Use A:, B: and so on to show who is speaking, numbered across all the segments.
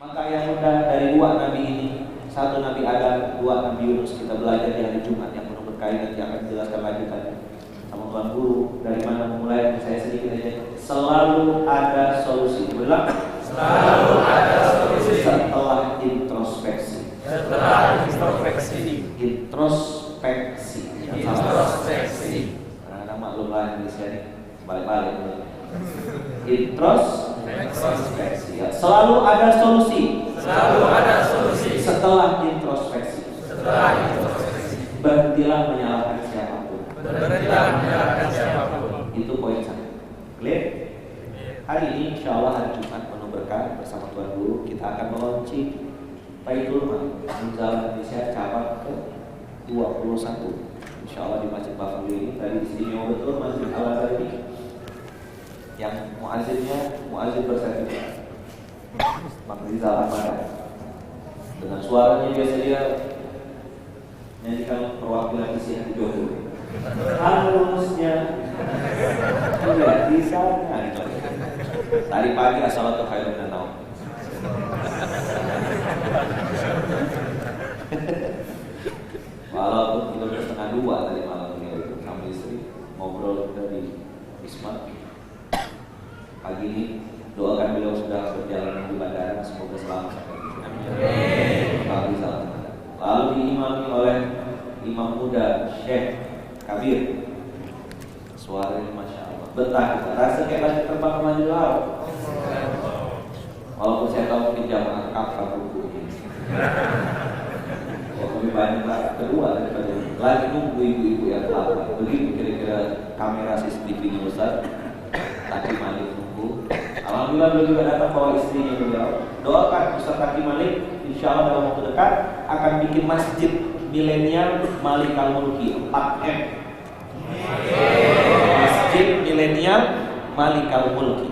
A: Maka yang mudah dari dua nabi ini, satu Nabi Adam, dua Nabi Yunus, kita belajar di hari Jumat yang penuh berkait, nanti akan dijelaskan lanjutan sama Tuan Guru. Dari mana memulai? Saya sedikit aja. Selalu ada solusi. Berulang.
B: Selalu ada solusi.
A: Setelah introspeksi.
B: Setelah introspeksi.
A: Introspeksi.
B: Introspeksi.
A: Karena maklum lah Indonesia ini balik-balik. Introspeksi. Ya. Selalu ada solusi.
B: Selalu ada solusi.
A: Setelah introspeksi.
B: Setelah introspeksi.
A: Berhentilah menyalahkan siapapun.
B: Berhentilah menyalahkan siapapun.
A: Itu poin satu. Clear? Hari ini insya Allah hari Jumat penuh berkah bersama Tuan Guru kita akan meluncing Baitul Mal Munzalah Indonesia cabang ke 21. Insya Allah di Masjid Bafali ini tadi istimewa betul Masjid Al-Azhar ini yang muazzin bersertifikat Bang Rizal Ahmad. Dengan suaranya biasa dia nyanyikan perwakilan isi hati jodoh. Halusnya tidak bisa. Tadi pagi asal tuh khairun minan naum. Walaupun kita udah 1:30 tadi malam ini sama istri ngobrol dari Wisma. Pagi ini doakan beliau sudah berjalan di bandara, semoga selamat sampai tujuan. Lalu diimami oleh imam muda Syekh Kabir. Suaranya masya Allah, betah kita. Rasa kayak lagi terbang ke Masjidil Haram. Walaupun saya tahu mungkin jamaah kapal buku ini. Lebih banyak kedua daripada lagi nunggu ibu-ibu yang lapar. Begitu kira-kira kamera CCTV di Ustaz. Taki Malik nunggu. Alhamdulillah beliau juga datang bawa istrinya beliau. Doakan Ustaz Taki Malik, insya Allah dalam waktu dekat akan bikin masjid milenial Malik Al-Mulki 4M. Masjid milenial Malik Al-Mulki.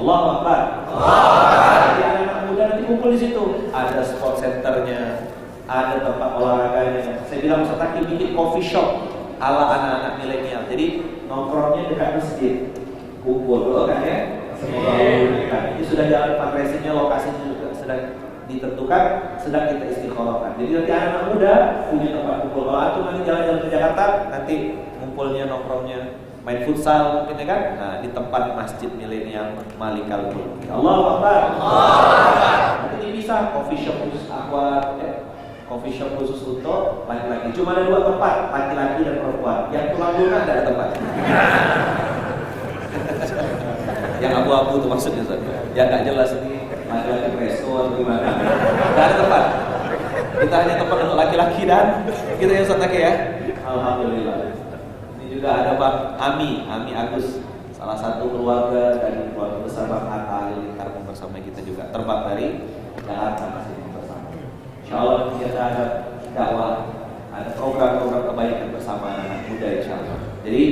A: Allahu Akbar. Jadi anak-anak muda nanti kumpul di situ. Ada sport centernya, ada tempat olahraganya. Saya bilang Ustaz Taki bikin coffee shop ala anak-anak milenial. Jadi nongkrongnya dekat masjid. Kumpul dulu kan ya. Semoga Allah. Ini sudah jalan fundraisingnya, lokasinya juga sedang ditentukan, sedang kita istikharahkan. Jadi nanti anak-anak muda punya tempat kumpul. Kalau antum nanti jalan-jalan ke Jakarta, nanti ngumpulnya nongkrongnya main futsal mungkin ya kan. Nah, di tempat masjid milenial Malik Al-Mulki. Allahu Akbar. Nanti bisa coffee shop khusus aqua, coffee shop khusus untuk laki-laki. Cuma ada 2 tempat, laki-laki dan perempuan. Yang tulang lunak ada tempat. Yang abu-abu itu maksudnya Ustaz. Ya nggak jelas ini laki-laki presto atau gimana. Nggak ada tempat. Kita hanya tempat untuk laki-laki dan kita yang Ustaz ya. Alhamdulillah. Ini juga ada Bang Ami Agus, salah satu keluarga dari keluarga besar Bang Hatta Halilintar bersama kita juga terbang dari Jakarta masih bersama. Insya Allah kita ada dakwah, ada program-program kebaikan bersama anak muda insya Allah. Jadi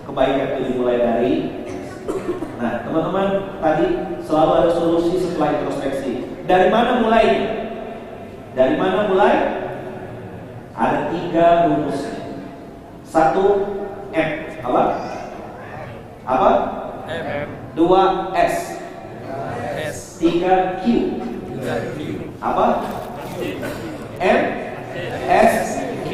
A: kebaikan itu dimulai dari. Nah, teman-teman, tadi selalu ada solusi setelah introspeksi. Dari mana mulai? Dari mana mulai? Ada 3 rumusnya. 1 M. Apa?
B: M.
A: 2 S. 3 Q. Apa? M S Q.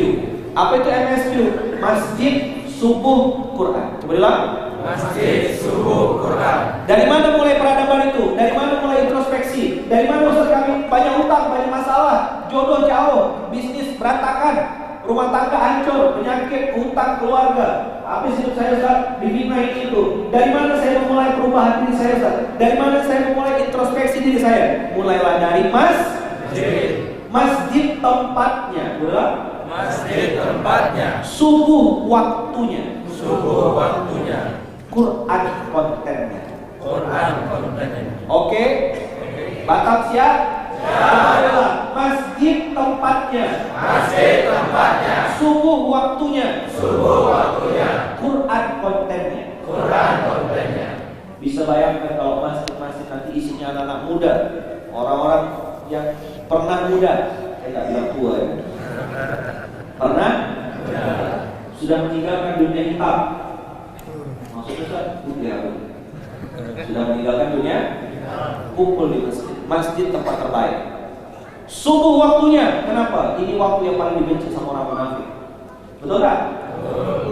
A: Apa itu M S Q? Masjid Subuh Quran. Coba bilang.
B: Masjid Subuh Quran.
A: Dari mana mulai peradaban itu? Dari mana mulai introspeksi? Dari mana Ustaz kami banyak hutang, banyak masalah, jodoh jauh, bisnis berantakan, rumah tangga hancur, penyakit, hutang keluarga. Habis hidup saya Ustaz dibina ini itu. Dari mana saya memulai perubahan diri saya Ustaz? Dari mana saya memulai introspeksi diri saya? Mulailah dari masjid tempatnya, betul?
B: Masjid tempatnya.
A: Subuh waktunya.
B: Subuh waktunya.
A: Quran kontennya.
B: Quran kontennya.
A: Oke? Batal siap? Ya. Masjid tempatnya.
B: Masjid tempatnya.
A: Subuh waktunya.
B: Subuh waktunya.
A: Quran kontennya.
B: Quran kontennya.
A: Bisa bayangkan kalau masjid-masjid nanti isinya anak-anak muda, orang-orang yang pernah muda. Saya nggak bilang tua ya. Pernah? Ya. Sudah meninggalkan dunia hitam. Maksudnya kan sudah meninggalkan dunia, kumpul di masjid. masjid tempat terbaik. Subuh waktunya, kenapa? Ini waktu yang paling dibenci sama orang munafik. Betul tak?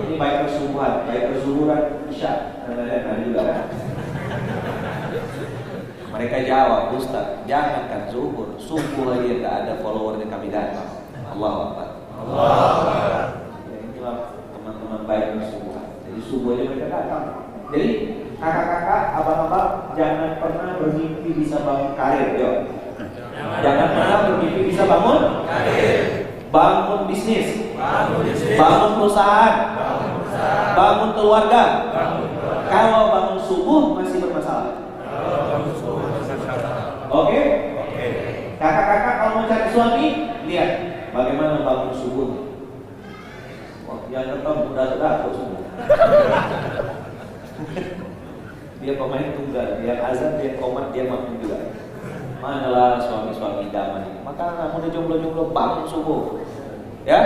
A: Ini baik kesubuhan, baik kezuhuran, isya, dan lain-lain juga kan? Mereka jawab, Ustaz, jangankan zuhur, subuh aja tak ada followernya kami datang. Allahu Akbar. Ya, inilah teman-teman baik kesubuhan. Jadi subuh aja mereka datang. Jadi kakak-kakak, abang-abang, jangan pernah bermimpi bisa bangun karir, yo. Jangan pernah bermimpi bisa bangun karir, bangun bisnis, bangun perusahaan, bangun keluarga. Kalau bangun subuh masih bermasalah. Oke? Kakak-kakak kalau mau cari suami, lihat bagaimana bangun subuh. Wah, yang ketemu udah subuh. Dia pemain tunggal, dia azan, dia komat, dia makin juga. Manalah suami-suami idaman ini. Maka anak muda jomblo-jomblo bangun subuh, ya,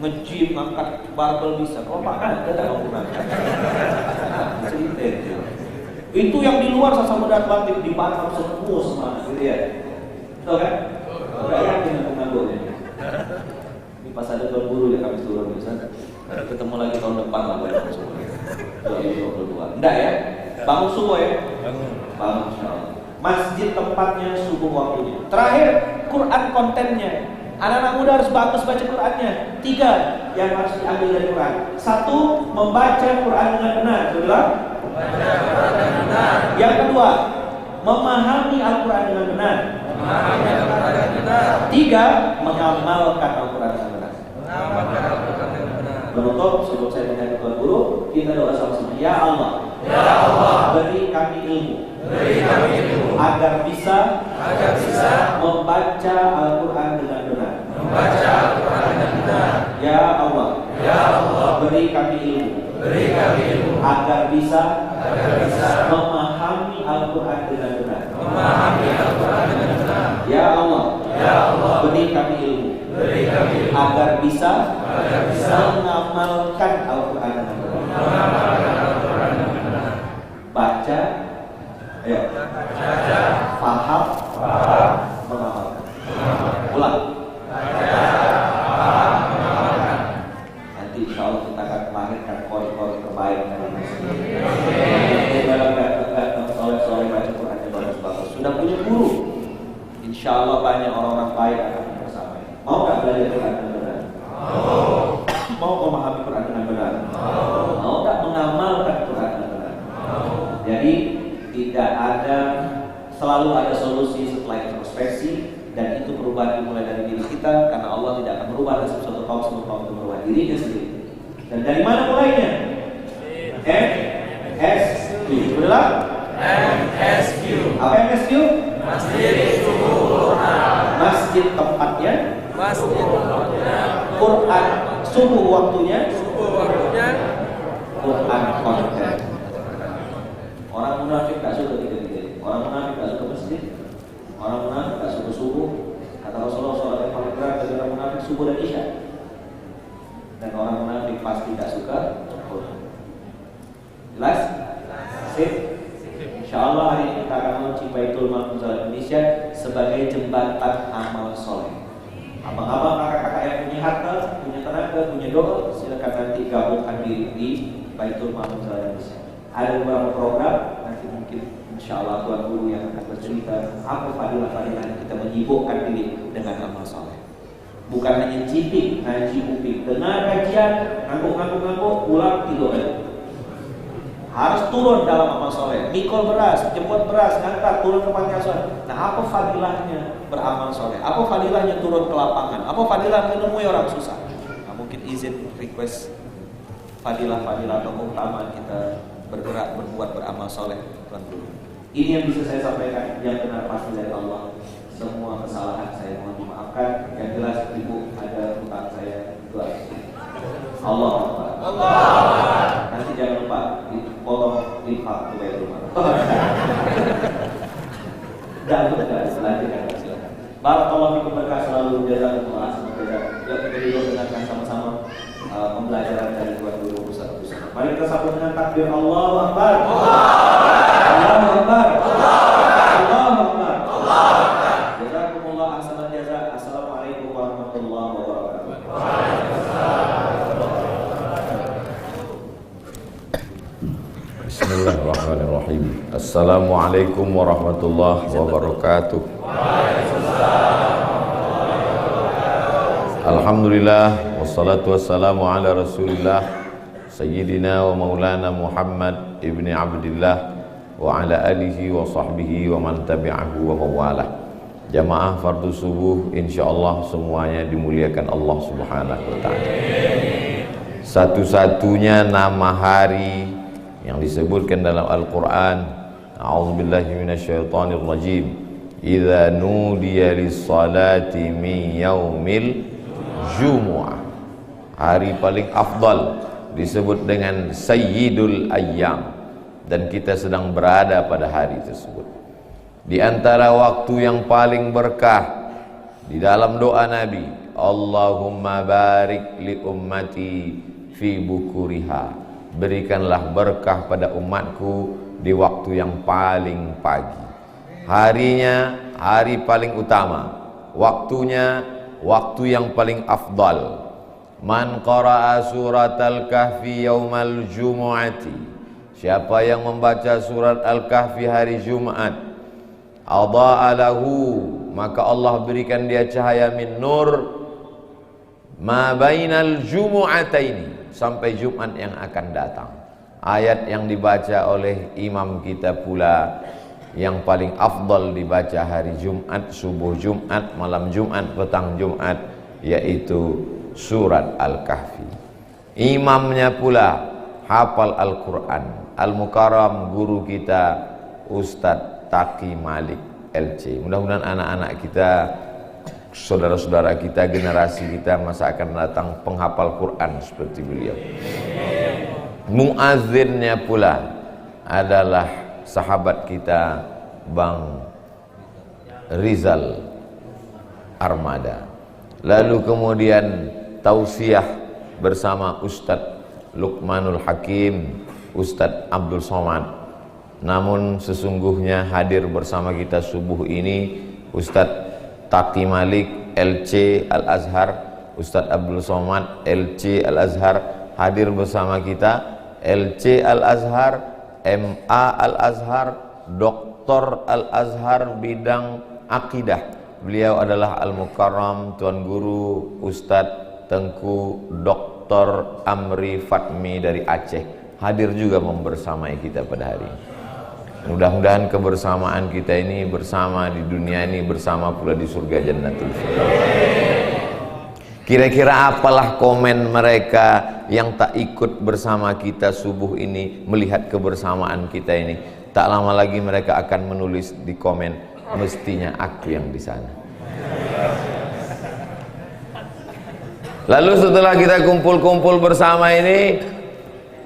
A: nge-gym, ngangkat barbel bisa. Kalau makan ada nggak mampu ngangkat? Cerita itu. Itu yang di luar Sasa Muda Atlantik dibakar semua semangat, gitu ya. Tahu kan? Nggak yakin dengan penganggurannya. Ini pas ada Tuan Guru ya kami turun bisa. Ketemu lagi tahun depan lah banyak semua. 2022. Enggak ya? Bangun subuh ya? Bangun insyaallah. Masjid tempatnya, subuh waktunya. Terakhir, Quran kontennya. Anak-anak muda harus bagus baca Qurannya. 3 yang harus diambil dari Quran. 1, membaca Quran dengan benar. Betul? Yang kedua, memahami Al-Quran dengan benar. 3, mengamalkan Al-Quran dengan benar. Menutup sebelum saya menjadi Tuan Guru, kita doa sama-sama. Ya Allah, beri kami ilmu, agar bisa membaca Al-Quran dengan benar. Ya Allah, beri kami ilmu, agar bisa memahami Al-Quran dengan benar. Ya Allah, beri kami ilmu, agar bisa mengamalkan Al-Quran dengan benar. Baca, ayo, paham, mengamalkan. Ulang. Nanti insya Allah kita akan melahirkan kori-kori terbaik dari masjid. Soleh-soleh baca Quran yang bagus-bagus. Sudah punya guru, insya Allah banyak orang-orang baik akan bersama. Mau nggak belajar Quran dengan benar? Mau memahami Quran dengan benar? Mau nggak mengamalkan Quran dengan benar? Jadi tidak ada, selalu ada solusi setelah introspeksi, dan itu perubahan dimulai dari diri kita, karena Allah tidak akan merubah nasib suatu kaum sebelum kaum itu merubah dirinya sendiri. Dan dari mana mulainya? MSQ. Benar? MSQ. Apa MSQ? Masjid tempatnya, Quran subuh waktunya, Quran konten. Orang munafik tak suka tiga-tiga. Orang munafik tak suka masjid. Orang munafik tak suka subuh. Kata Rasulullah, sholat yang paling berat bagi orang munafik subuh dan isya. Dan orang munafik pasti tak suka Quran. Jelas? Sip. Insyaallah hari ini kita akan launching Baitul Mal Muzalah Indonesia sebagai jembatan amal soleh. Abang-abang, kakak-kakak yang punya harta, punya tenaga, punya doa, silakan nanti gabungkan diri di Baitul Mal Muzalah Indonesia. Ada beberapa program, nanti mungkin insyaallah Tuan Guru yang akan bercerita apa fadilah-fadilah kita menyibukkan diri dengan amal soleh. Bukan hanya cipik, ngaji upik, dengar kajian, ngangguk-ngangguk, pulang tidur aja. Harus turun dalam amal soleh. Mikul beras, jemput beras, ngantar, turun ke panti asuhan. Nah, apa fadilahnya beramal soleh? Apa fadilahnya turun ke lapangan? Apa fadilah menemui orang susah? Nah, mungkin izin request fadilah-fadilah atau keutamaan kita bergerak, berbuat, beramal soleh, Tuan Guru. Ini yang bisa saya sampaikan, yang benar pasti dari Allah. Semua kesalahan saya mohon dimaafkan. Yang jelas Ibu ada hutang saya 200. Allah. Nanti jangan lupa dipotong infak ke Baitul Mal. Jangan lupa selanjutnya silakan. Barakallahu fikum, berkah selalu, jazakumullah khairan. Yuk kita duduk dengarkan sama-sama pembelajaran dari Tuan Guru Ustaz. Mari kita sambut dengan takbir Allahu Akbar. Allahu Akbar. Allahu Akbar.
C: Bismillahirrahmanirrahim. Assalamualaikum warahmatullahi wabarakatuh. Alhamdulillah wassalatu wassalamu ala Rasulillah Sayyidina wa maulana Muhammad ibni Abdillah wa ala alihi wa sahbihi wa man tabi'ahu wa mawalah. Jamaah fardu subuh insyaallah semuanya dimuliakan Allah Subhanahu wa taala. Satu-satunya nama hari yang disebutkan dalam Al-Qur'an, a'udzubillahi minasyaitonir rajim, idza nudiya lis-salati min yaumil jumu'ah. Hari paling afdal disebut dengan sayyidul ayyam, dan kita sedang berada pada hari tersebut. Di antara waktu yang paling berkah di dalam doa Nabi, Allahumma barik li ummati fi bukuriha, berikanlah berkah pada umatku di waktu yang paling pagi. Harinya hari paling utama, waktunya waktu yang paling afdal. Man qara'a surat al-kahfi yaumal jumu'ati, siapa yang membaca surat al-kahfi hari Jumat, adha'a lahu, maka Allah berikan dia cahaya min nur ma bainal jumu'ataini, sampai Jumat yang akan datang. Ayat yang dibaca oleh imam kita pula yang paling afdal dibaca hari Jumat, subuh Jumat, malam Jumat, petang Jumat, yaitu surat Al-Kahfi. Imamnya pula hafal Al-Quran, Al-Mukarram guru kita Ustadz Taqi Malik LC. Mudah-mudahan anak-anak kita, saudara-saudara kita, generasi kita masa akan datang penghafal Quran seperti beliau. Muazzinnya pula adalah sahabat kita Bang Rizal Armada. Lalu kemudian tausiah bersama Ustadz Luqmanul Hakim, Ustadz Abdul Somad. Namun sesungguhnya hadir bersama kita subuh ini Ustadz Taqi Malik LC Al-Azhar, Ustadz Abdul Somad LC Al-Azhar hadir bersama kita. LC Al-Azhar, MA Al-Azhar, Doktor Al-Azhar bidang akidah. Beliau adalah Al-Mukarram Tuan Guru Ustadz Tengku Dr. Amri Fatmi dari Aceh, hadir juga membersamai kita pada hari ini. Mudah-mudahan kebersamaan kita ini bersama di dunia ini, bersama pula di surga Jannatul Firdaus. Kira-kira apalah komen mereka yang tak ikut bersama kita subuh ini, melihat kebersamaan kita ini? Tak lama lagi mereka akan menulis di komen, mestinya aku yang di sana. Lalu setelah kita kumpul-kumpul bersama ini,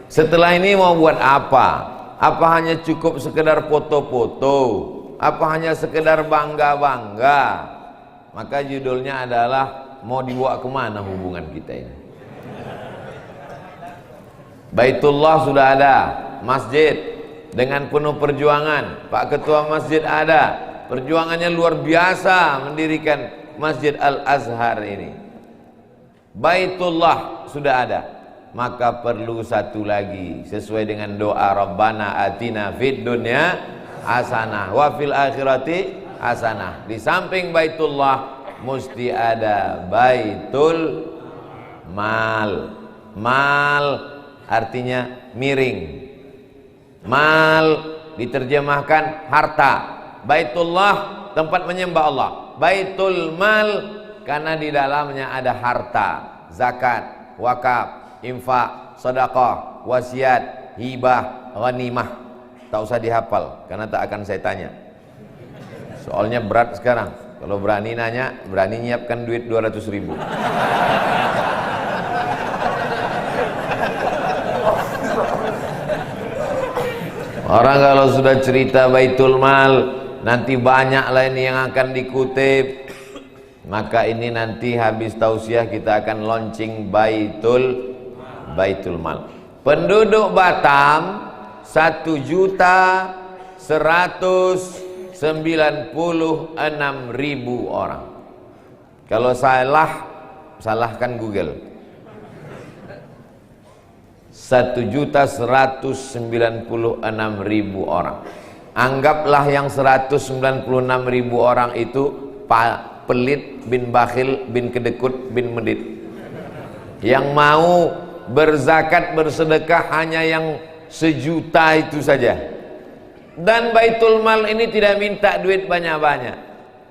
C: setelah ini mau buat apa? Apa hanya cukup sekedar foto-foto? Apa hanya sekedar bangga-bangga? Maka judulnya adalah mau dibawa kemana hubungan kita ini? Baitullah sudah ada, masjid dengan penuh perjuangan. Pak Ketua Masjid ada, perjuangannya luar biasa mendirikan Masjid Al-Azhar ini. Baitullah sudah ada. Maka perlu satu lagi sesuai dengan doa Rabbana atina fid dunya hasanah wa fil akhirati hasanah. Di samping Baitullah mesti ada Baitul Mal. Mal artinya miring. Mal diterjemahkan harta. Baitullah tempat menyembah Allah. Baitul Mal karena di dalamnya ada harta, zakat, wakaf, infak, sedekah, wasiat, hibah, ghanimah. Tak usah dihafal karena tak akan saya tanya. Soalnya berat sekarang. Kalau berani nanya, berani nyiapkan duit 200.000. Orang kalau sudah cerita Baitul Mal, nanti banyak lain yang akan dikutip. Maka ini nanti habis tausiah kita akan launching Baitul Mal. Penduduk Batam 1.196.000 orang. Kalau salahkan Google. 1.196.000 orang. Anggaplah yang 196.000 orang itu pelit bin bakhil bin kedekut bin medit. Yang mau berzakat bersedekah hanya yang 1 juta itu saja. Dan Baitul Mal ini tidak minta duit banyak-banyak,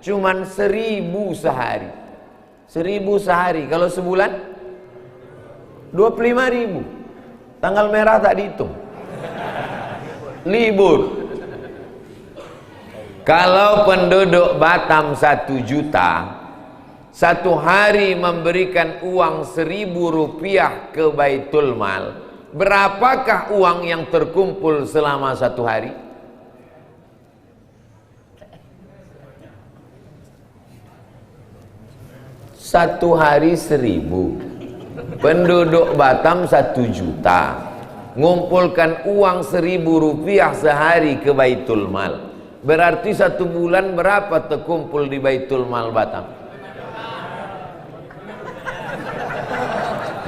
C: cuman 1.000 sehari. 1.000 sehari. Kalau sebulan 25.000. Tanggal merah tak dihitung, libur. Kalau penduduk Batam 1 juta, satu hari memberikan uang 1.000 rupiah ke Baitul Mal, berapakah uang yang terkumpul selama satu hari? Satu hari 1.000. Penduduk Batam 1 juta, ngumpulkan uang 1.000 rupiah sehari ke Baitul Mal, berarti satu bulan berapa terkumpul di Baitul Mal Batam?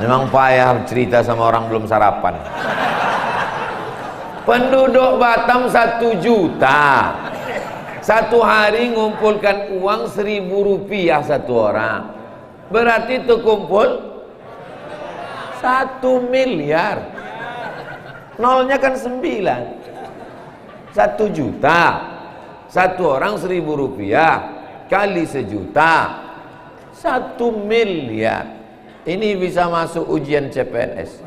C: Memang payah cerita sama orang belum sarapan. Penduduk Batam 1 juta, satu hari ngumpulkan uang 1.000 rupiah satu orang, berarti terkumpul 1 miliar. Nolnya kan 9. 1 juta, satu orang 1.000 rupiah kali 1 juta, 1 miliar. Ini bisa masuk ujian CPNS.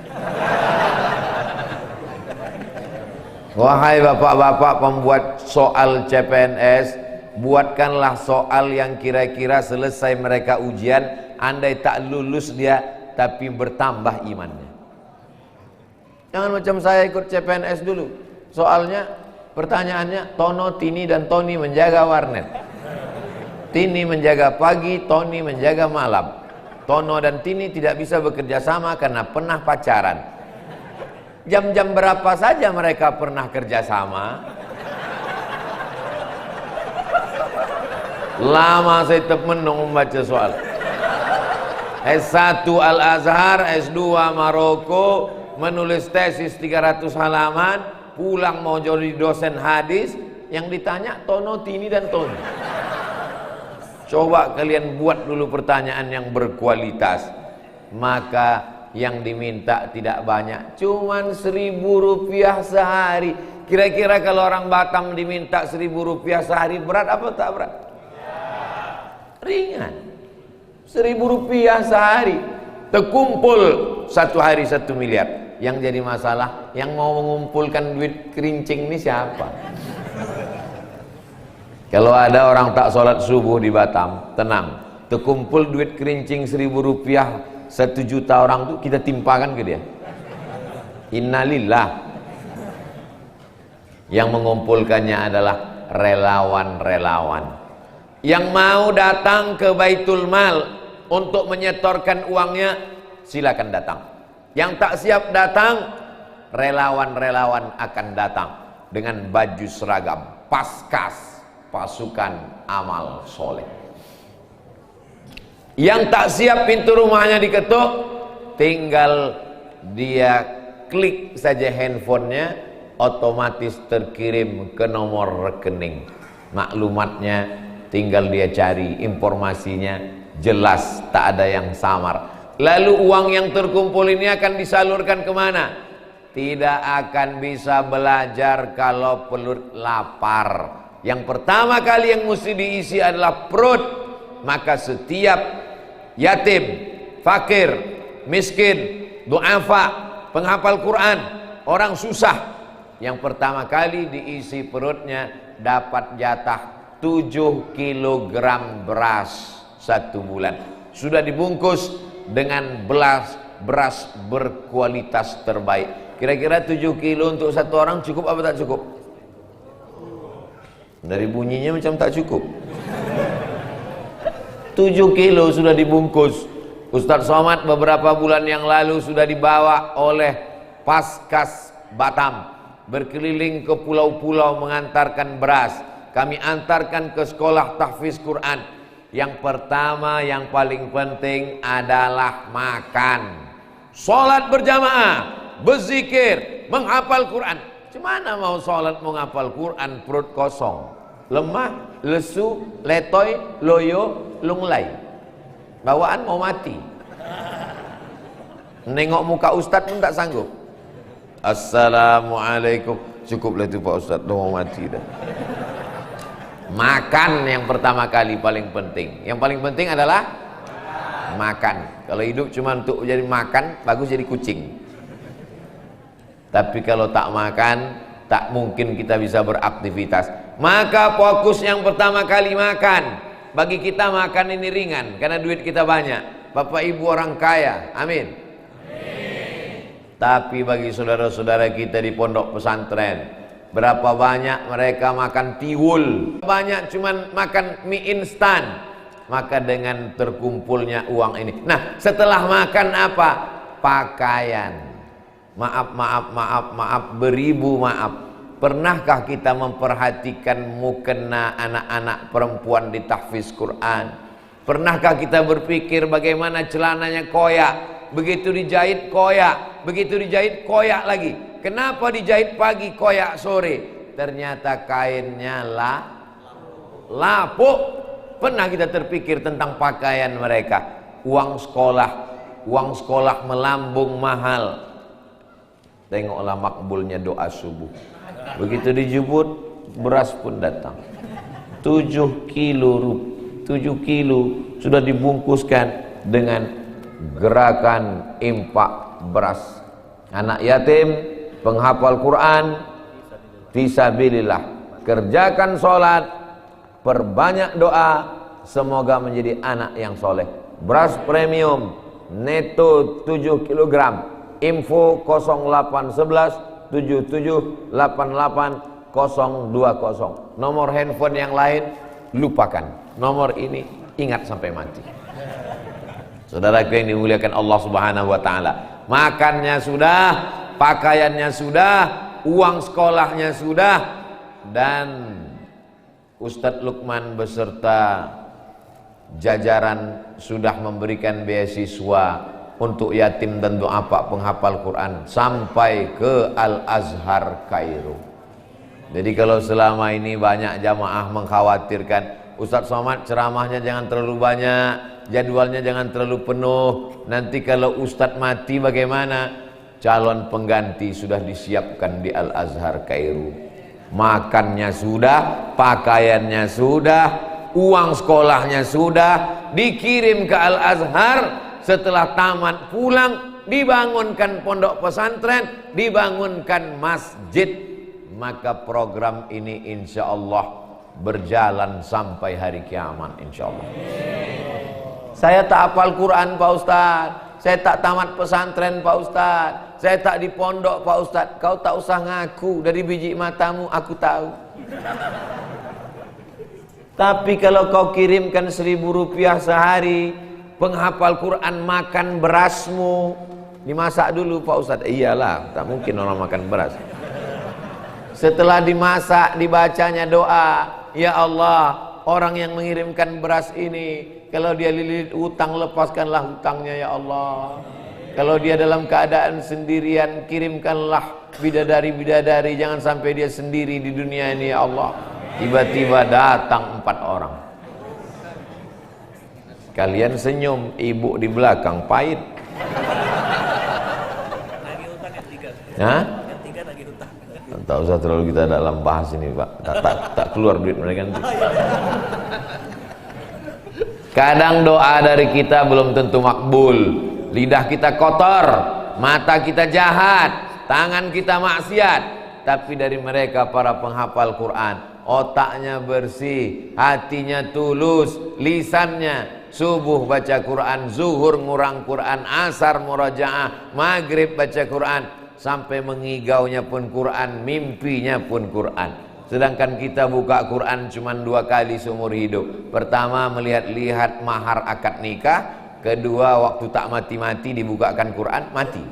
C: Wahai bapak-bapak pembuat soal CPNS, buatkanlah soal yang kira-kira selesai mereka ujian, andai tak lulus dia tapi bertambah imannya. Jangan macam saya ikut CPNS dulu. Soalnya, pertanyaannya, Tono, Tini dan Tony menjaga warnet. Tini menjaga pagi, Tony menjaga malam. Tono dan Tini tidak bisa bekerja sama karena pernah pacaran. Jam-jam berapa saja mereka pernah kerja sama? Lama saya tetap menung membaca soal. S1 Al-Azhar, S2 Maroko, menulis tesis 300 halaman, pulang mau jadi dosen hadis, yang ditanya Tono, Tini dan Tony. Coba kalian buat dulu pertanyaan yang berkualitas, maka yang diminta tidak banyak, cuman 1.000 rupiah sehari. Kira-kira kalau orang Batam diminta 1.000 rupiah sehari, berat apa tak berat? Ringan. 1.000 rupiah sehari, terkumpul satu hari 1 miliar. Yang jadi masalah, yang mau mengumpulkan duit kerincing ini siapa? Kalau ada orang tak sholat subuh di Batam, tenang, terkumpul duit kerincing 1.000 rupiah 1 juta orang tuh kita timpakan ke dia. Innalillah. Yang mengumpulkannya adalah relawan-relawan yang mau datang ke Baitul Mal untuk menyetorkan uangnya, silakan datang. Yang tak siap datang, relawan-relawan akan datang dengan baju seragam, Paskas, pasukan amal soleh. Yang tak siap pintu rumahnya diketuk, tinggal dia klik saja handphonenya, otomatis terkirim ke nomor rekening. Maklumatnya tinggal dia cari, informasinya jelas, tak ada yang samar. Lalu uang yang terkumpul ini akan disalurkan kemana? Tidak akan bisa belajar kalau perut lapar. Yang pertama kali yang mesti diisi adalah perut. Maka setiap yatim, fakir, miskin, du'afa, penghafal Quran, orang susah, yang pertama kali diisi perutnya dapat jatah 7 kilogram beras 1 bulan. Sudah dibungkus dengan beras berkualitas terbaik. Kira-kira 7 kilo untuk satu orang cukup apa tak cukup? Dari bunyinya macam tak cukup. 7 kilo sudah dibungkus. Ustadz Somad beberapa bulan yang lalu sudah dibawa oleh Paskas Batam, berkeliling ke pulau-pulau mengantarkan beras. Kami antarkan ke sekolah tahfiz Quran. Yang pertama, yang paling penting adalah makan. Sholat berjamaah, berzikir, menghafal Quran. Cemana mau sholat mau ngapal Quran perut kosong, lemah, lesu, letoy, loyo, lunglai, bawaan mau mati. Nengok muka ustadz pun tak sanggup. Assalamualaikum, cukuplah itu Pak Ustadz, udah mau mati dah. Makan yang pertama kali paling penting. Yang paling penting adalah makan. Kalau hidup cuma untuk jadi makan, bagus jadi kucing. Tapi kalau tak makan, tak mungkin kita bisa beraktivitas. Maka fokus yang pertama kali makan. Bagi kita makan ini ringan, karena duit kita banyak. Bapak ibu orang kaya, amin. Tapi bagi saudara-saudara kita di pondok pesantren, berapa banyak mereka makan tiwul, banyak cuman makan mie instan. Maka dengan terkumpulnya uang ini, nah setelah makan apa? Pakaian. Maaf, beribu maaf. Pernahkah kita memperhatikan mukena anak-anak perempuan di tahfiz Quran? Pernahkah kita berpikir bagaimana celananya koyak? Begitu dijahit koyak, begitu dijahit koyak lagi. Kenapa dijahit pagi koyak sore? Ternyata kainnya lapuk. Pernah kita terpikir tentang pakaian mereka? Uang sekolah melambung mahal. Tengoklah makbulnya doa subuh. Begitu dijemput, beras pun datang. 7 kilo sudah dibungkuskan dengan gerakan infak beras. Anak yatim, penghafal Quran, fisabilillah. Kerjakan sholat, perbanyak doa, semoga menjadi anak yang soleh. Beras premium neto 7 kg. Info 0811 7788 020. Nomor handphone yang lain lupakan. Nomor ini ingat sampai mati. Saudaraku yang dimuliakan Allah Subhanahu wa taala, makannya sudah, pakaiannya sudah, uang sekolahnya sudah, dan Ustadz Lukman beserta jajaran sudah memberikan beasiswa untuk yatim dan duafa penghafal Quran sampai ke Al-Azhar Kairo. Jadi kalau selama ini banyak jamaah mengkhawatirkan, Ustadz Somad ceramahnya jangan terlalu banyak, jadwalnya jangan terlalu penuh, nanti kalau Ustadz mati bagaimana? Calon pengganti sudah disiapkan di Al-Azhar Kairo. Makannya sudah, pakaiannya sudah, uang sekolahnya sudah, dikirim ke Al-Azhar. Setelah tamat pulang, dibangunkan pondok pesantren, dibangunkan masjid. Maka program ini insya Allah berjalan sampai hari kiamat insya Allah. Saya tak hafal Quran Pak Ustadz, saya tak tamat pesantren Pak Ustadz, saya tak di pondok Pak Ustadz. Kau tak usah ngaku, dari biji matamu aku tahu. Tapi kalau kau kirimkan 1.000 rupiah sehari, penghafal Quran makan berasmu, dimasak dulu Pak Ustadz. Iyalah, tak mungkin orang makan beras. Setelah dimasak, dibacanya doa, ya Allah, orang yang mengirimkan beras ini, kalau dia lilit hutang, lepaskanlah hutangnya ya Allah. Kalau dia dalam keadaan sendirian, kirimkanlah bidadari-bidadari, jangan sampai dia sendiri di dunia ini ya Allah. Tiba-tiba datang 4 orang. Kalian senyum, ibu di belakang pahit. Hah? Tak usah terlalu kita dalam bahas ini Pak. Tak keluar duit mereka nanti. Kadang doa dari kita belum tentu makbul. Lidah kita kotor, mata kita jahat, tangan kita maksiat. Tapi dari mereka para penghafal Quran, otaknya bersih, hatinya tulus, lisannya subuh baca Quran, zuhur ngurang Quran, asar murajaah, maghrib baca Quran, sampai mengigaunya pun Quran, mimpinya pun Quran. Sedangkan kita buka Quran cuma 2 kali seumur hidup. Pertama melihat-lihat mahar akad nikah, kedua waktu tak mati-mati dibukakan Quran, mati.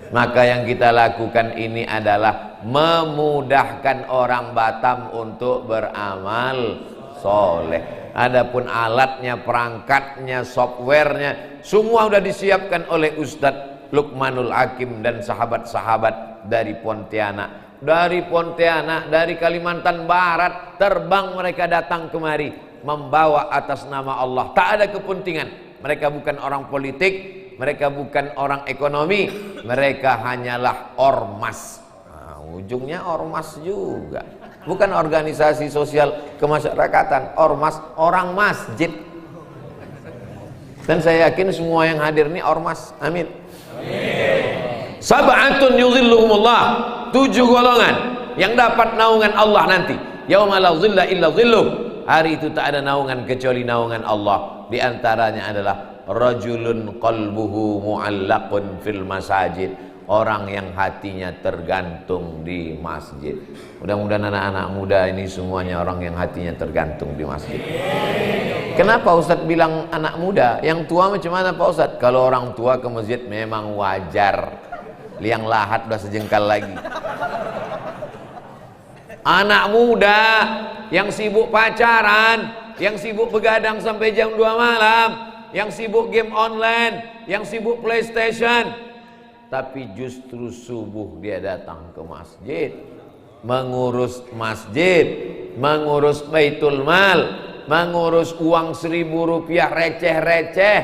C: Maka yang kita lakukan ini adalah memudahkan orang Batam untuk beramal soleh. Adapun alatnya, perangkatnya, softwarenya, semua sudah disiapkan oleh Ustadz Luqmanul Hakim dan sahabat-sahabat dari Pontianak. Dari Pontianak, dari Kalimantan Barat, terbang mereka datang kemari, membawa atas nama Allah. Tak ada kepentingan. Mereka bukan orang politik, mereka bukan orang ekonomi, mereka hanyalah ormas. Nah, ujungnya ormas juga. Bukan organisasi sosial kemasyarakatan, ormas, orang masjid. Dan saya yakin semua yang hadir ini ormas. Amin. Sab'atun yuzilluhumullah, 7 golongan yang dapat naungan Allah nanti. Yauma la zilla illa zilluh. Hari itu tak ada naungan kecuali naungan Allah. Di antaranya adalah rajulun qalbuhu mu'allaqun fil masajid. Orang yang hatinya tergantung di masjid. Mudah-mudahan anak-anak muda ini semuanya orang yang hatinya tergantung di masjid. Kenapa Ustadz bilang anak muda? Yang tua macam mana Pak Ustadz? Kalau orang tua ke masjid memang wajar. Liang lahat udah sejengkal lagi. Anak muda yang sibuk pacaran, yang sibuk begadang sampai jam 2 malam, yang sibuk game online, yang sibuk PlayStation, tapi justru subuh dia datang ke masjid, mengurus masjid, mengurus baitul mal, mengurus uang 1.000 rupiah receh-receh.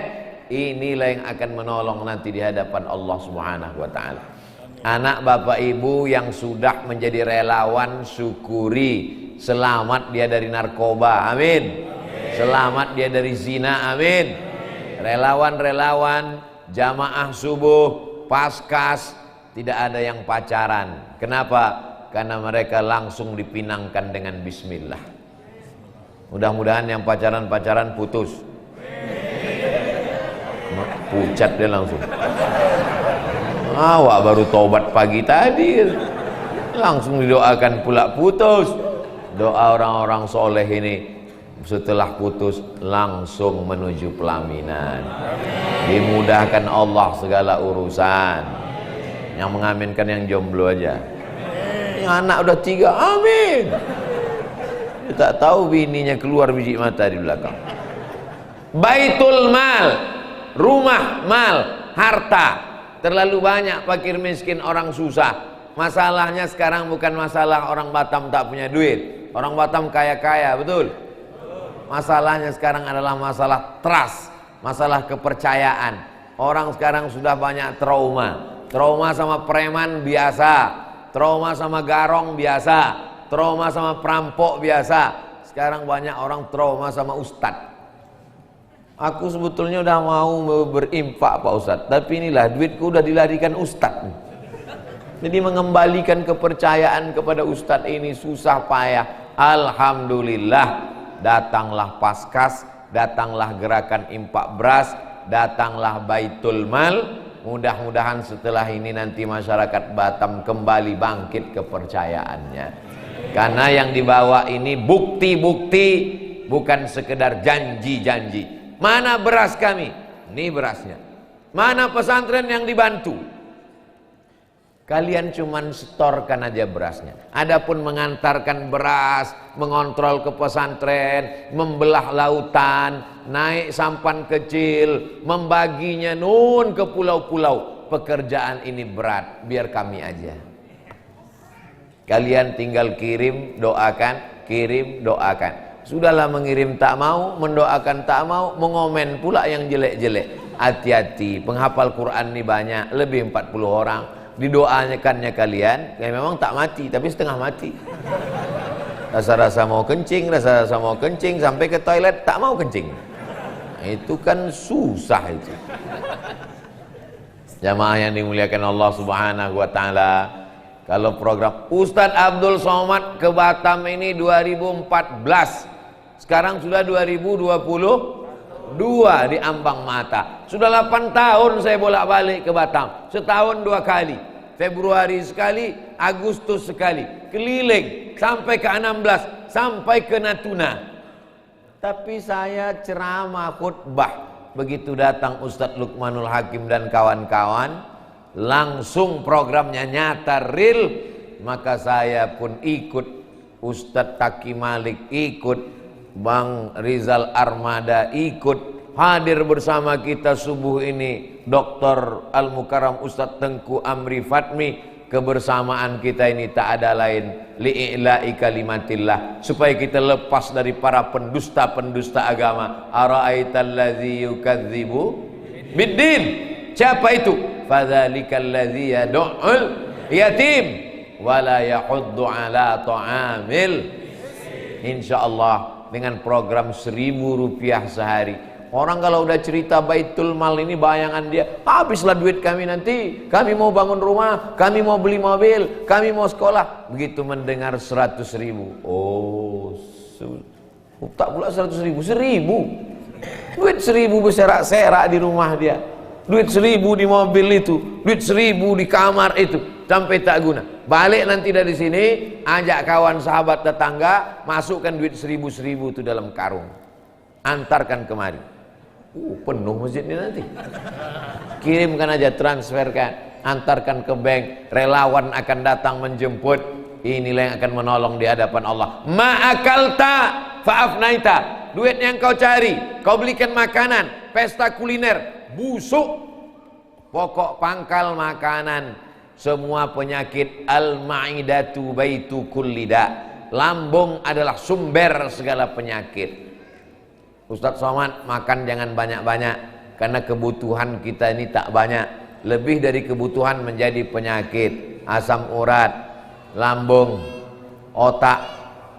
C: Inilah yang akan menolong nanti di hadapan Allah Subhanahu wa ta'ala. Anak bapak ibu yang sudah menjadi relawan, syukuri. Selamat dia dari narkoba, amin. Selamat dia dari zina, amin. Relawan-relawan jamaah subuh, paskas, tidak ada yang pacaran. Kenapa? Karena mereka langsung dipinangkan dengan bismillah. Mudah-mudahan yang pacaran-pacaran putus. Pucat dia langsung. Awak baru tobat pagi tadi, langsung didoakan pula putus. Doa orang-orang soleh ini, setelah putus langsung menuju pelaminan. Dimudahkan Allah segala urusan. Yang mengaminkan yang jomblo aja. Yang anak udah 3, amin. Dia tak tahu bininya keluar biji mata di belakang. Baitul mal, rumah mal, harta. Terlalu banyak fakir miskin, orang susah. Masalahnya sekarang bukan masalah orang Batam tak punya duit. Orang Batam kaya-kaya, betul? Masalahnya sekarang adalah masalah trust, masalah kepercayaan. Orang sekarang sudah banyak trauma. Trauma sama preman biasa, trauma sama garong biasa, trauma sama perampok biasa. Sekarang banyak orang trauma sama ustadz. Aku sebetulnya udah mau berimpak Pak Ustadz, tapi inilah duitku udah dilarikan Ustadz. Jadi mengembalikan kepercayaan kepada Ustadz ini susah payah. Alhamdulillah, datanglah paskas, datanglah gerakan impak beras, datanglah baitul mal. Mudah-mudahan setelah ini nanti masyarakat Batam kembali bangkit kepercayaannya. Karena yang dibawa ini bukti-bukti, bukan sekedar janji-janji. Mana beras kami? Ini berasnya. Mana pesantren yang dibantu? Kalian cuman setorkan aja berasnya. Adapun mengantarkan beras, mengontrol ke pesantren, membelah lautan, naik sampan kecil, membaginya nun ke pulau-pulau. Pekerjaan ini berat, biar kami aja. Kalian tinggal kirim, doakan, kirim, doakan. Sudahlah mengirim tak mau, mendoakan tak mau, mengomen pula yang jelek-jelek. Hati-hati, penghafal Quran ini banyak, lebih 40 orang. Didoakannya kalian, ya memang tak mati, tapi setengah mati. Rasa-rasa mau kencing, rasa-rasa mau kencing, sampai ke toilet tak mau kencing. Itu kan susah itu. Jamaah yang dimuliakan Allah Subhanahu wa ta'ala. Kalau program Ustadz Abdul Somad ke Batam ini 2014, sekarang sudah 2022 di ambang mata. Sudah 8 tahun saya bolak-balik ke Batam, setahun 2 kali. Februari sekali, Agustus sekali, keliling sampai ke 16, sampai ke Natuna. Tapi saya ceramah khutbah, begitu datang Ustadz Luqmanul Hakim dan kawan-kawan, langsung programnya nyata real, maka saya pun ikut, Ustadz Taki Malik ikut, Bang Rizal Armada ikut hadir bersama kita subuh ini, Dr. Al-Mukarram Ustadz Tengku Amri Fatmi. Kebersamaan kita ini tak ada lain li'ila'i kalimatillah, supaya kita lepas dari para pendusta-pendusta agama. Ara'aital ladzi yukadzibu biddin. Siapa itu? Fadzalikal ladzi yad'ul yatim wala yahuddu ala ta'amil. Insyaallah dengan program 1.000 rupiah sehari, orang kalau udah cerita Baitul Mal ini, bayangan dia, habislah duit kami nanti, kami mau bangun rumah, kami mau beli mobil, kami mau sekolah. Begitu mendengar 100.000, oh tak pula 100.000, 1.000 duit, 1.000 berserak-serak di rumah dia, duit 1.000 di mobil itu, duit 1.000 di kamar itu, sampai tak guna. Balik nanti dari sini, ajak kawan sahabat tetangga, masukkan duit 1.000 itu dalam karung, antarkan kemari. Penuh masjid ini nanti. Kirimkan aja, transferkan, antarkan ke bank, relawan akan datang menjemput. Inilah yang akan menolong di hadapan Allah. Ma'akalta fa'afnaita. Duit yang kau cari, kau belikan makanan, pesta kuliner, busuk. Pokok pangkal makanan semua penyakit. Al-ma'idatu baitu kullida. Lambung adalah sumber segala penyakit. Ustadz Somad, makan jangan banyak-banyak, karena kebutuhan kita ini tak banyak. Lebih dari kebutuhan menjadi penyakit. Asam urat, lambung, otak,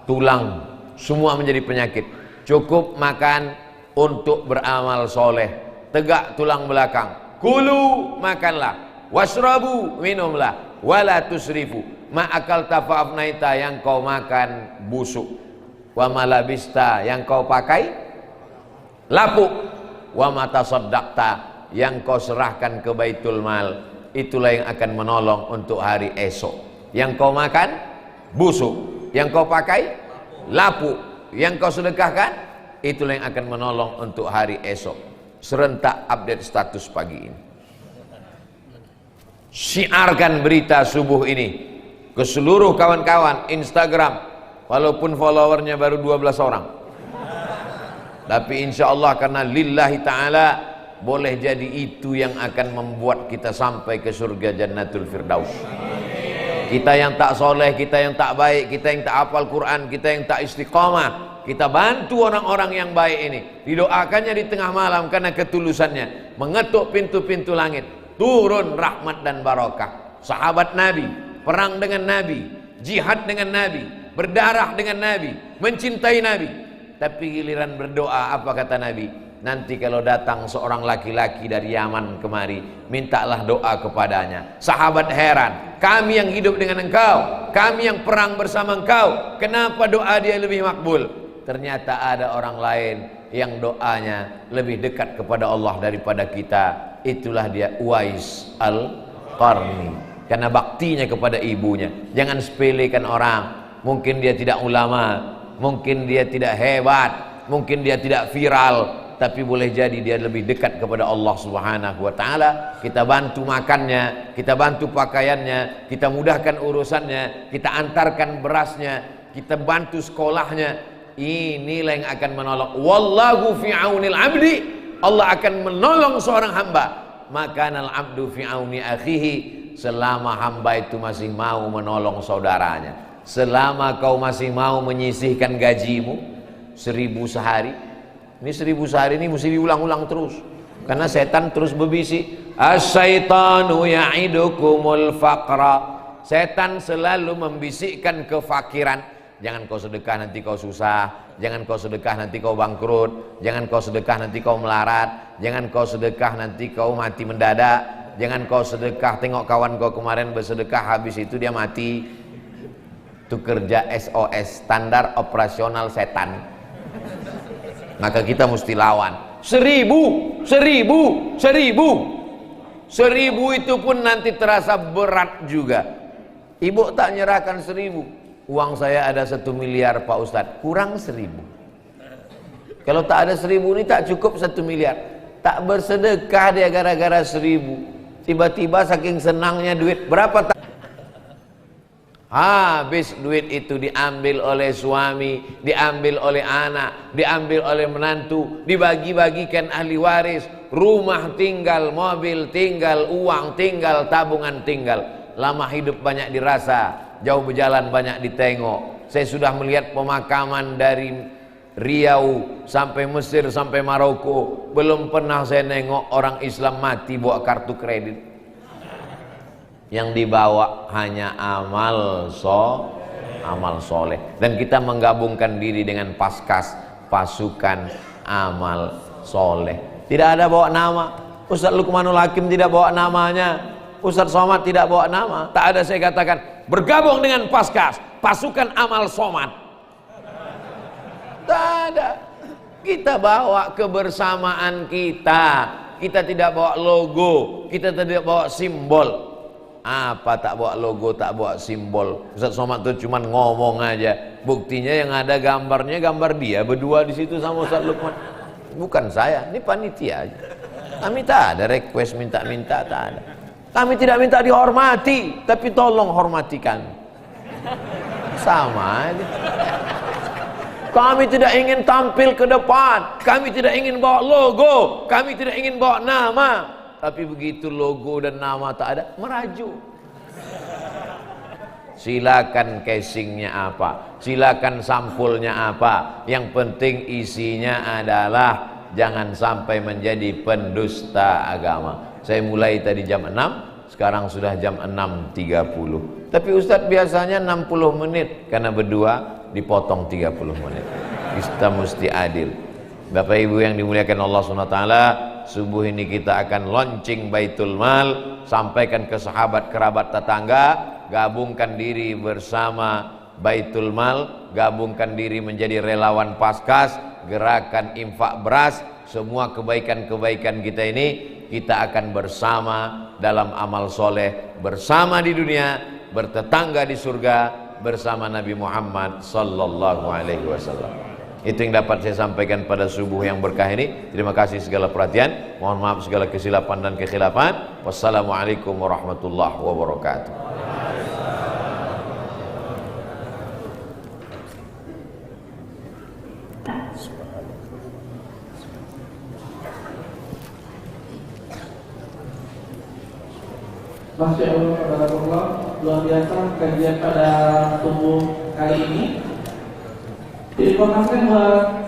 C: tulang, semua menjadi penyakit. Cukup makan untuk beramal soleh. Tegak tulang belakang. Kulu, makanlah. Wasrabu, minumlah. Wala tusrifu. Ma'akal tafa'afnaita, yang kau makan busuk. Wa malabista, yang kau pakai lapuk. Wa mata saddaqta, yang kau serahkan ke Baitul Mal, itulah yang akan menolong untuk hari esok. Yang kau makan busuk, yang kau pakai lapuk, yang kau sedekahkan, itulah yang akan menolong untuk hari esok. Serentak update status pagi ini. Syiarkan berita subuh ini ke seluruh kawan-kawan Instagram, walaupun followernya baru 12 orang. Tapi insya Allah karena lillahi ta'ala, boleh jadi itu yang akan membuat kita sampai ke surga Jannatul Firdaus. Kita yang tak soleh, kita yang tak baik, kita yang tak hafal Quran, kita yang tak istiqamah, kita bantu orang-orang yang baik ini. Didoakannya di tengah malam karena ketulusannya, mengetuk pintu-pintu langit, turun rahmat dan barakah. Sahabat Nabi, perang dengan Nabi, jihad dengan Nabi, berdarah dengan Nabi, mencintai Nabi. Tapi giliran berdoa, apa kata Nabi? Nanti kalau datang seorang laki-laki dari Yaman kemari, mintalah doa kepadanya. Sahabat heran, kami yang hidup dengan engkau, kami yang perang bersama engkau, kenapa doa dia lebih makbul? Ternyata ada orang lain yang doanya lebih dekat kepada Allah daripada kita. Itulah dia Uwais Al-Qarni, karena baktinya kepada ibunya. Jangan sepelekan orang. Mungkin dia tidak ulama, mungkin dia tidak hebat, mungkin dia tidak viral, tapi boleh jadi dia lebih dekat kepada Allah Subhanahu wa ta'ala. Kita bantu makannya, kita bantu pakaiannya, kita mudahkan urusannya, kita antarkan berasnya, kita bantu sekolahnya. Inilah yang akan menolong. Wallahu fi aunil abdi, Allah akan menolong seorang hamba. Makanal abdu fi auni akhihi, selama hamba itu masih mau menolong saudaranya. Selama kau masih mau menyisihkan gajimu 1.000 sehari. Ini 1.000 sehari ini mesti diulang-ulang terus, karena setan terus berbisik. As-syaitanu ya'idukumul faqra. Setan selalu membisikkan kefakiran. Jangan kau sedekah nanti kau susah, jangan kau sedekah nanti kau bangkrut, jangan kau sedekah nanti kau melarat, jangan kau sedekah nanti kau mati mendadak, jangan kau sedekah, tengok kawan kau kemarin bersedekah habis itu dia mati. Itu kerja SOS, standar operasional setan. Maka kita mesti lawan. 1.000 itu pun nanti terasa berat juga. Ibu tak nyerahkan 1.000. Uang saya ada 1 miliar Pak Ustadz, kurang 1.000. Kalau tak ada 1.000 ini tak cukup 1 miliar. Tak bersedekah dia gara-gara 1.000. Tiba-tiba saking senangnya duit berapa Habis duit itu diambil oleh suami, diambil oleh anak, diambil oleh menantu, dibagi-bagikan ahli waris, rumah tinggal, mobil tinggal, uang tinggal, tabungan tinggal. Lama hidup banyak dirasa, jauh berjalan banyak ditengok. Saya sudah melihat pemakaman dari Riau sampai Mesir sampai Maroko. Belum pernah saya nengok orang Islam mati bawa kartu kredit. Yang dibawa hanya amal soleh. Dan kita menggabungkan diri dengan Paskas, pasukan amal soleh. Tidak ada bawa nama. Ustaz Luqmanul Hakim tidak bawa namanya, Ustaz Somad tidak bawa nama. Tak ada saya katakan bergabung dengan Paskas, pasukan amal somad. Tak ada. Kita bawa kebersamaan kita. Kita tidak bawa logo, kita tidak bawa simbol. Apa tak bawa logo, tak bawa simbol. Ustaz Somad itu cuma ngomong aja. Buktinya yang ada gambarnya, gambar dia berdua di situ sama Ustaz Luqman. Bukan saya, ini panitia aja. Kami tak ada request minta-minta, tak ada. Kami tidak minta dihormati, tapi tolong hormati kami. Sama aja. Kami tidak ingin tampil ke depan, kami tidak ingin bawa logo, kami tidak ingin bawa nama. Tapi begitu logo dan nama tak ada, meraju. Silakan casingnya apa, silakan sampulnya apa. Yang penting isinya adalah jangan sampai menjadi pendusta agama. Saya mulai tadi jam 6, sekarang sudah jam 6.30. Tapi Ustadz biasanya 60 menit, karena berdua dipotong 30 menit. Kita mesti adil. Bapak Ibu yang dimuliakan Allah SWT, subuh ini kita akan launching Baitul Mal, sampaikan ke sahabat, kerabat, tetangga, gabungkan diri bersama Baitul Mal, gabungkan diri menjadi relawan Paskas, gerakan infak beras. Semua kebaikan-kebaikan kita ini kita akan bersama dalam amal soleh, bersama di dunia, bertetangga di surga bersama Nabi Muhammad sallallahu alaihi wasallam. Itu yang dapat saya sampaikan pada subuh yang berkah ini. Terima kasih segala perhatian. Mohon maaf segala kesilapan dan kekhilafan. Wassalamualaikum warahmatullahi wabarakatuh.
D: Masya Allah, luar biasa kajian pada subuh kali ini. Terima kasih buat